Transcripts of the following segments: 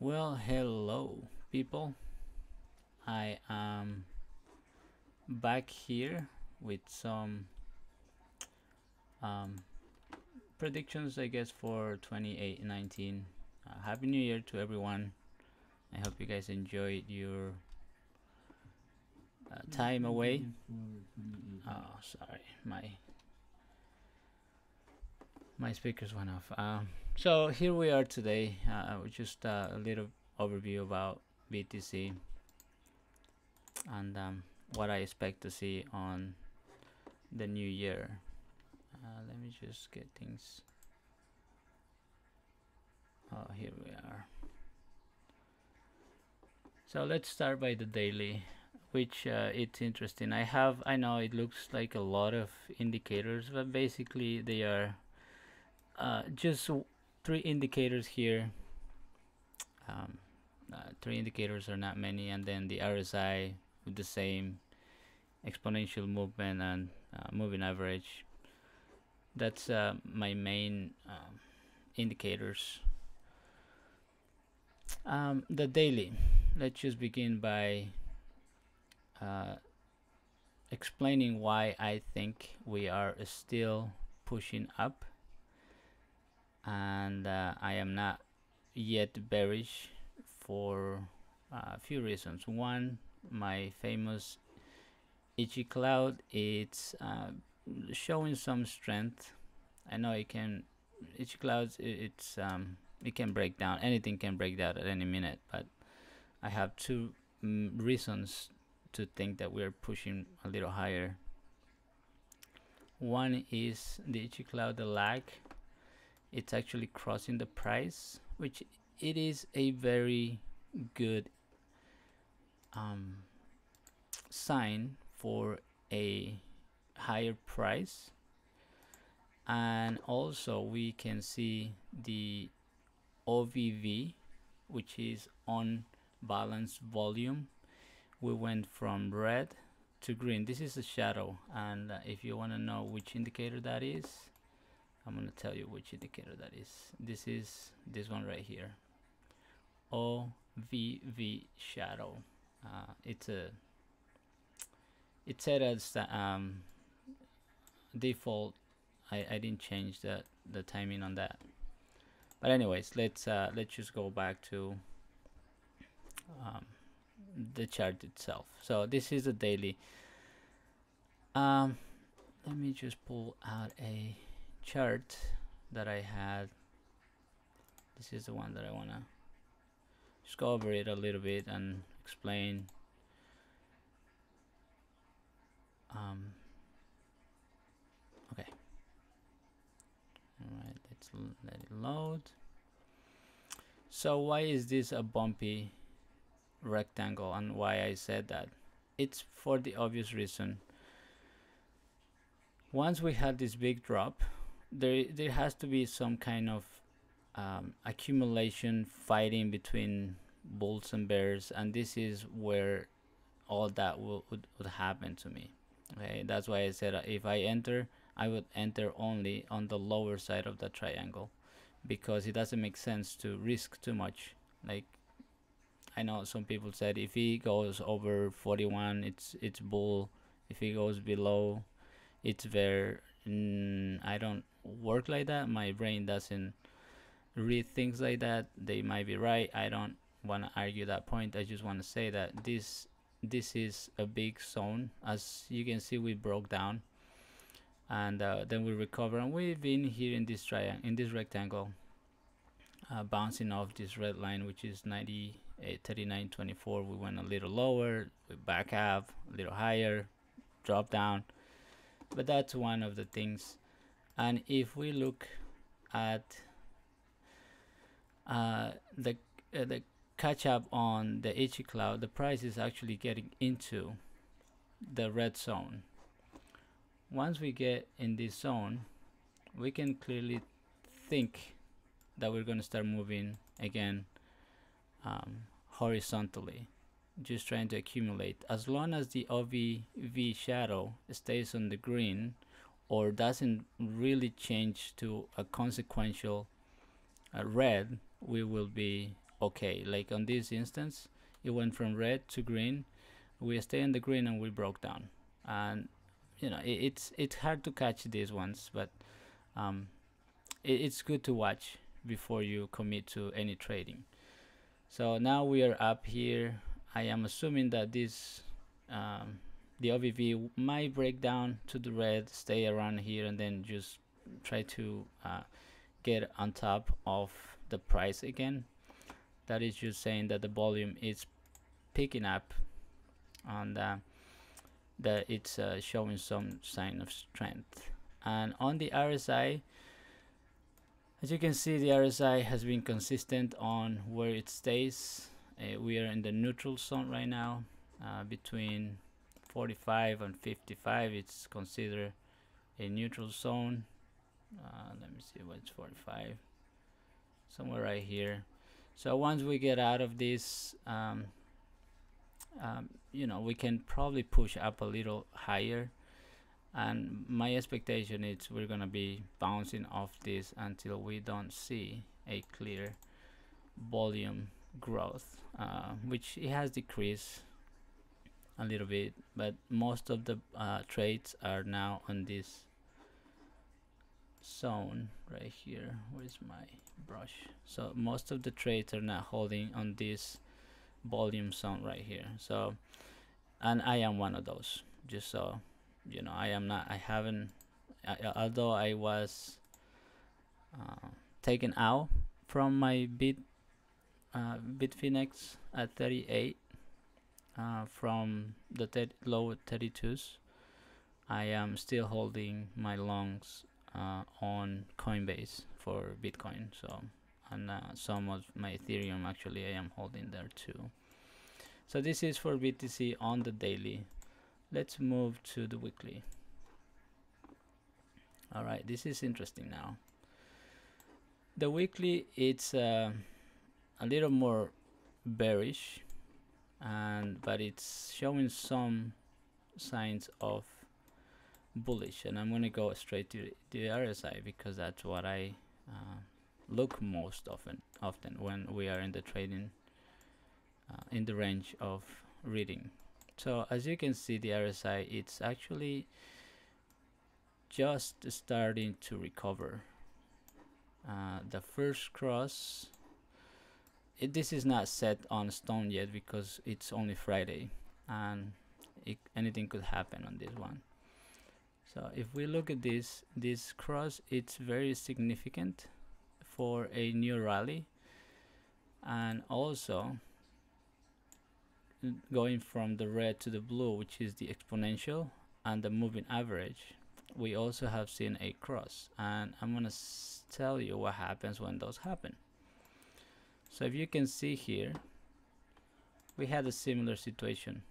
Well, hello, people. I am back here with some um, predictions, I guess, for 2019. Happy New Year to everyone. I hope you guys enjoyed your time away. Oh, sorry, my speakers went off. So here we are today. With just a little overview about BTC and what I expect to see on the new year. Let me just get things. Oh, here we are. So let's start by the daily, which it's interesting. I know it looks like a lot of indicators, but basically they are just three indicators here. Um, Three indicators are not many, and then the RSI with the same exponential movement and moving average. That's my main indicators. The daily. Let's just begin by uh, explaining why I think we are still pushing up, and I am not yet bearish for a few reasons. One, my famous itchy cloud, it's showing some strength. I know it can itchy clouds. It can break down. Anything can break down at any minute, but I have two reasons to think that we're pushing a little higher. One is the itchy cloud, the lag. It's actually crossing the price, which it is a very good sign for a higher price. And also we can see the OVV, which is on balance volume. We went from red to green. This is a shadow, and if you want to know which indicator that is, I'm going to tell you which indicator that is. This is this one right here, OVV shadow. It's set as default. I didn't change the timing on that. But anyways, let's just go back to the chart itself. So this is a daily. Let me just pull out a chart that I had. This is the one that I wanna just go over it a little bit and explain. Okay. All right, let's let it load. So why is this a bumpy rectangle, and why I said that? It's for the obvious reason. Once we had this big drop, there has to be some kind of accumulation, fighting between bulls and bears, and this is where all that would happen to me. Okay, that's why I said if I enter, I would enter only on the lower side of the triangle, because it doesn't make sense to risk too much. Like, I know some people said if he goes over 41, it's bull. If he goes below, it's bear. I don't work like that. My brain doesn't read things like that. They might be right. I don't want to argue that point. I just want to say that this is a big zone. As you can see, we broke down, and then we recover, and we've been here in this in this rectangle, bouncing off this red line, which is 39.24. We went a little lower, we back up a little higher, drop down, but that's one of the things. And if we look at the catch up on the itchy cloud, the price is actually getting into the red zone. Once we get in this zone, we can clearly think that we're going to start moving again horizontally, just trying to accumulate. As long as the OVV shadow stays on the green or doesn't really change to a consequential red, we will be okay. Like on this instance, it went from red to green. We stay in the green and we broke down. And it's hard to catch these ones, but um, it's good to watch before you commit to any trading. So now we are up here. I am assuming that this the OVV might break down to the red, stay around here, and then just try to get on top of the price again. That is just saying that the volume is picking up, and that it's showing some sign of strength. And on the RSI, as you can see, the RSI has been consistent on where it stays. We are in the neutral zone right now, between 45 and 55. It's considered a neutral zone. Let me see what's 45, somewhere right here. So once we get out of this, we can probably push up a little higher, and my expectation is we're gonna be bouncing off this until we don't see a clear volume growth, which it has decreased a little bit, but most of the trades are now on this zone right here. Where's my brush? So most of the trades are now holding on this volume zone right here. So, and I am one of those, just so I am not, I haven't, although I was taken out from my Bitfinex at 38, from the low 32s. I am still holding my longs on Coinbase for Bitcoin. So, and some of my Ethereum actually I am holding there too. So this is for BTC on the daily. Let's move to the weekly. All right, this is interesting now. The weekly, it's a little more bearish, but it's showing some signs of bullish, and I'm gonna go straight to the RSI because that's what I look most often when we are in the trading, in the range of reading. So as you can see, the RSI, it's actually just starting to recover. The first cross, this is not set on stone yet because it's only Friday, and anything could happen on this one. So if we look at this cross, it's very significant for a new rally, and also going from the red to the blue, which is the exponential and the moving average, we also have seen a cross, and I'm gonna tell you what happens when those happen. So if you can see here, we had a similar situation.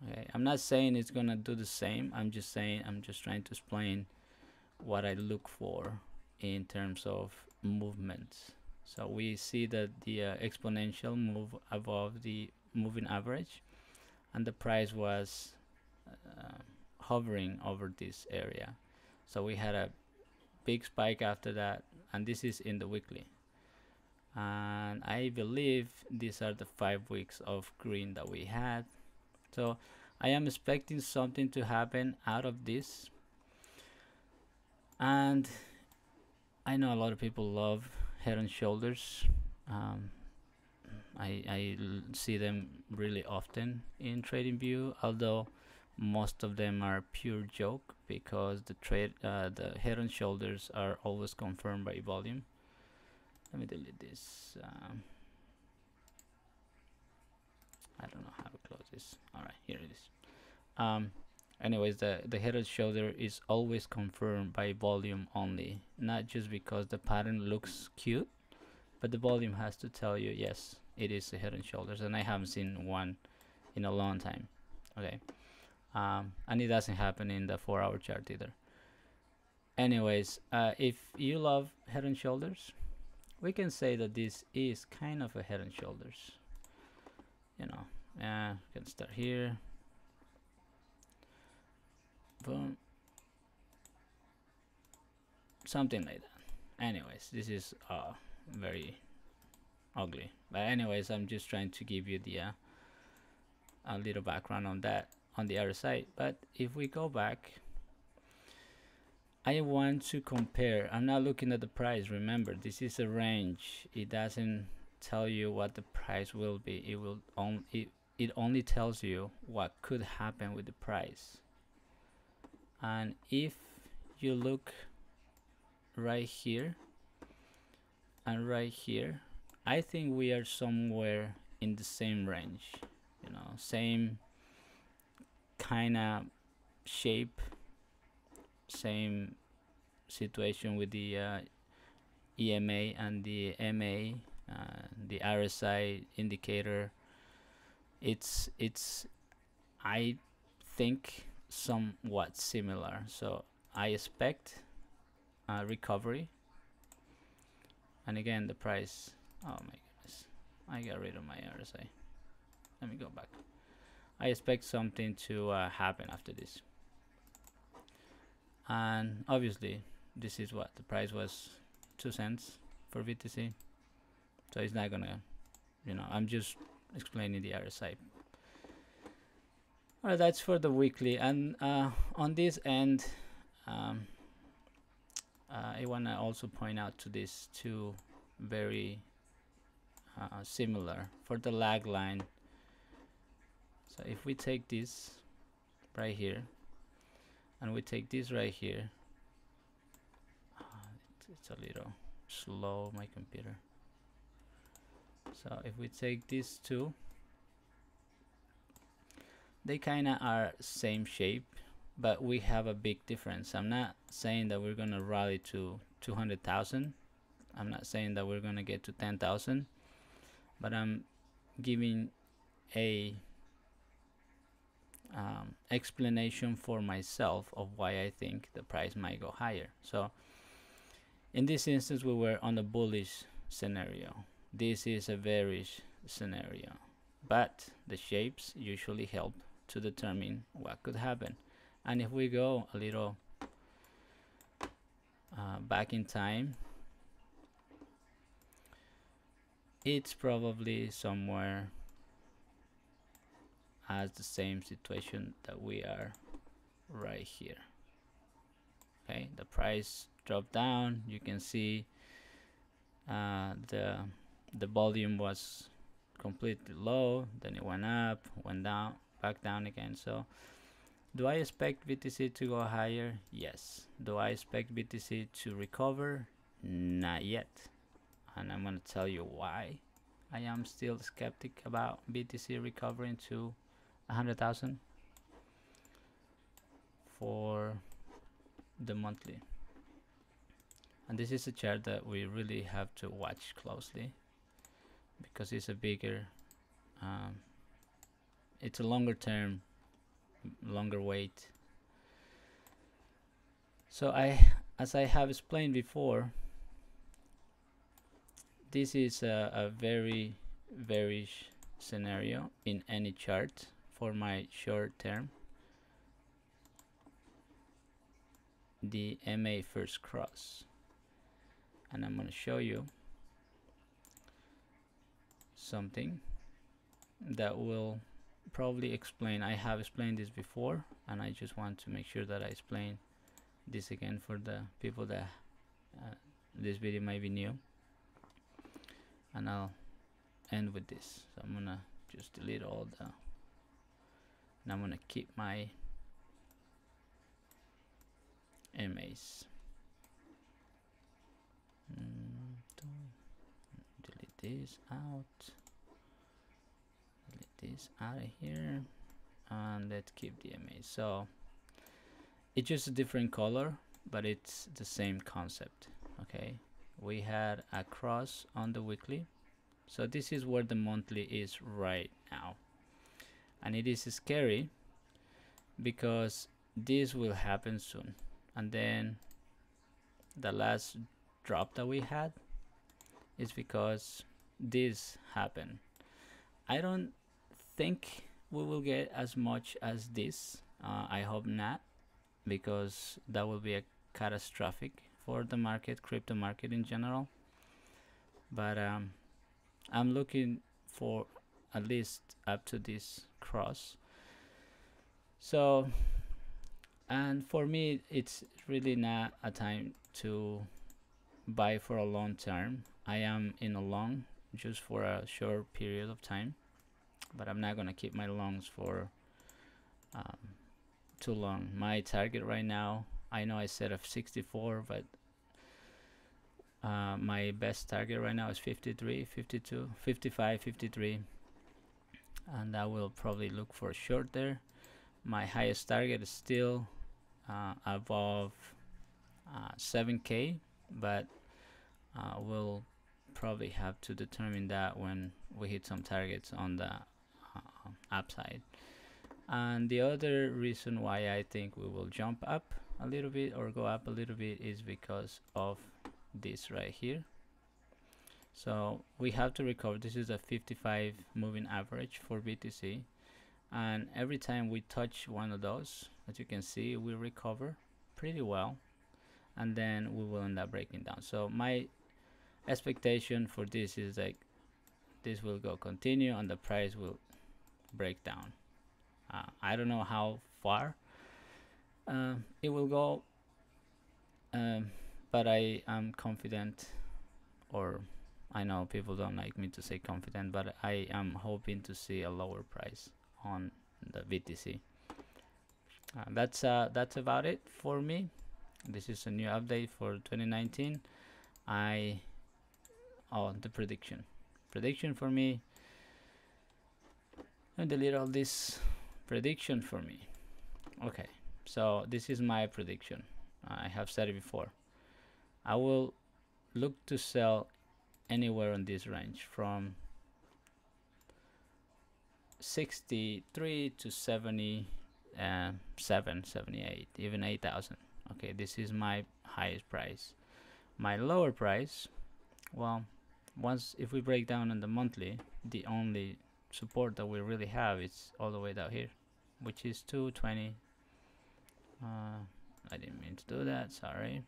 Okay, I'm not saying it's gonna do the same. I'm just trying to explain what I look for in terms of movements. So we see that the exponential move above the moving average, and the price was hovering over this area. So we had a big spike after that, and this is in the weekly. And I believe these are the 5 weeks of green that we had. So I am expecting something to happen out of this. And I know a lot of people love head and shoulders. I see them really often in TradingView, although most of them are pure joke because the head and shoulders are always confirmed by volume. Let me delete this. I don't know how to close this. All right, here it is. Anyways, the head and shoulder is always confirmed by volume only, not just because the pattern looks cute, but the volume has to tell you, yes, it is a head and shoulders, and I haven't seen one in a long time. Okay, and it doesn't happen in the 4-hour chart either. Anyways, if you love head and shoulders, we can say that this is kind of a head and shoulders. You can start here. Boom. Something like that. Anyways, this is very ugly. But anyways, I'm just trying to give you the a little background on that on the other side. But if we go back, I want to compare. I'm not looking at the price. Remember, this is a range. It doesn't tell you what the price will be. It only tells you what could happen with the price. And if you look right here and right here, I think we are somewhere in the same range, you know, same kind of shape, same situation with the EMA and the MA, the RSI indicator. It's I think somewhat similar. So I expect a recovery. And again, the price. Oh my goodness, I got rid of my RSI. Let me go back. I expect something to happen after this. And obviously, this is what the price was, 2 cents for BTC. So it's not gonna, you know, I'm just explaining the RSI. Alright, that's for the weekly. And on this end, I want to also point out to these two very similar for the lag line. So if we take this right here and we take this right here, it's a little slow, my computer. So if we take these two, they kind of are same shape, but we have a big difference. I'm not saying that we're gonna rally to 200,000. I'm not saying that we're gonna get to 10,000, but I'm giving a explanation for myself of why I think the price might go higher. So in this instance, we were on a bullish scenario. This is a bearish scenario, but the shapes usually help to determine what could happen. And if we go a little back in time, it's probably somewhere as the same situation that we are right here. Okay, the price dropped down. You can see the volume was completely low, then it went up, went down, back down again. So do I expect BTC to go higher? Yes. Do I expect BTC to recover? Not yet. And I'm going to tell you why I am still skeptic about BTC recovering to 100,000 for the monthly. And this is a chart that we really have to watch closely because it's a bigger, it's a longer term, longer wait. So as I have explained before, this is a very bearish scenario in any chart for my short term. The MA first cross, and I'm going to show you something that will probably explain. I have explained this before, and I just want to make sure that I explain this again for the people that this video might be new. And I'll end with this. So I'm gonna just delete all the, and I'm gonna keep my MAs. Delete this out. Delete this out of here, and let's keep the MAs. So it's just a different color, but it's the same concept. Okay, we had a cross on the weekly, so this is where the monthly is right now, and it is scary because this will happen soon. And then the last drop that we had is because this happened. I don't think we will get as much as this. I hope not, because that will be a catastrophic for the market, crypto market in general. But I'm looking for at least up to this cross. So, and for me, it's really not a time to buy for a long term. I am in a long just for a short period of time, but I'm not gonna keep my longs for um, too long. My target right now, I know I set of 64, but my best target right now is 53, 52, 55, 53, and I will probably look for a short there. My highest target is still above 7k, but we'll probably have to determine that when we hit some targets on the upside. And the other reason why I think we will jump up a little bit or go up a little bit is because of this right here. So we have to recover. This is a 55 moving average for BTC, and every time we touch one of those, as you can see, we recover pretty well, and then we will end up breaking down. So my expectation for this is like this will go continue and the price will break down. I don't know how far it will go, but I am confident, or I know people don't like me to say confident, but I am hoping to see a lower price on the BTC. That's about it for me. This is a new update for 2019. The prediction for me, and delete all this prediction for me. Okay, so this is my prediction. I have said it before. I will look to sell anywhere on this range from 63 to 70, 78, even 8,000. Okay, this is my highest price. My lower price, well, if we break down on the monthly, the only support that we really have is all the way down here, which is 220. I didn't mean to do that, sorry.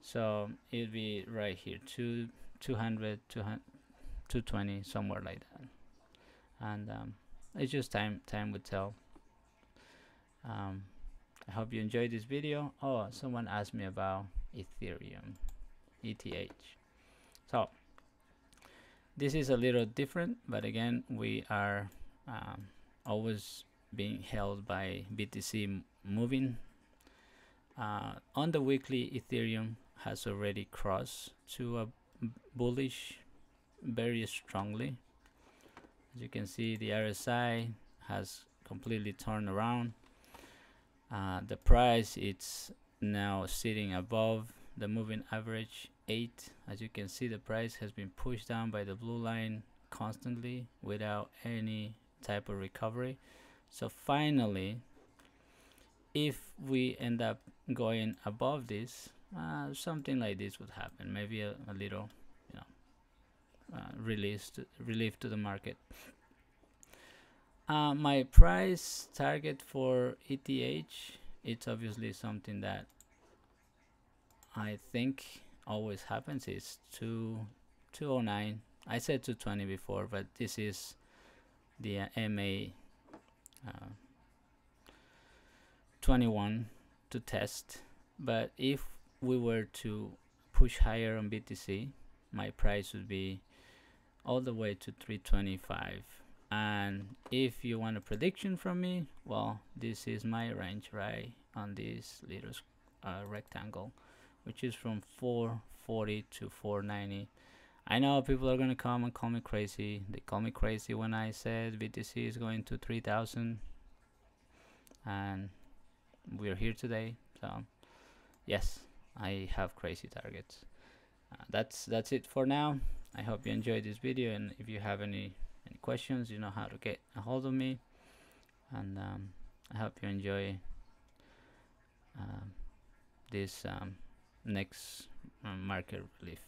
So it'll be right here, 200, 220, somewhere like that. And it's just time will tell. I hope you enjoyed this video. Oh, someone asked me about Ethereum, ETH. So this is a little different, but again, we are always being held by BTC moving. On the weekly, Ethereum has already crossed to a bullish very strongly. As you can see, the RSI has completely turned around. The price, it's now sitting above the moving average 8. As you can see, the price has been pushed down by the blue line constantly without any type of recovery. So finally, if we end up going above this, something like this would happen. Maybe a little, relief to the market. My price target for ETH, it's obviously something that I think always happens, is 209. I said 220 before, but this is the MA 21 to test. But if we were to push higher on BTC, my price would be all the way to 325. And if you want a prediction from me, well, this is my range right on this little rectangle, which is from 440 to 490. I know people are gonna come and call me crazy. They call me crazy when I said BTC is going to 3,000, and we're here today. So yes, I have crazy targets. That's it for now. I hope you enjoyed this video, and if you have any questions, you know how to get a hold of me. And I hope you enjoy this next market relief.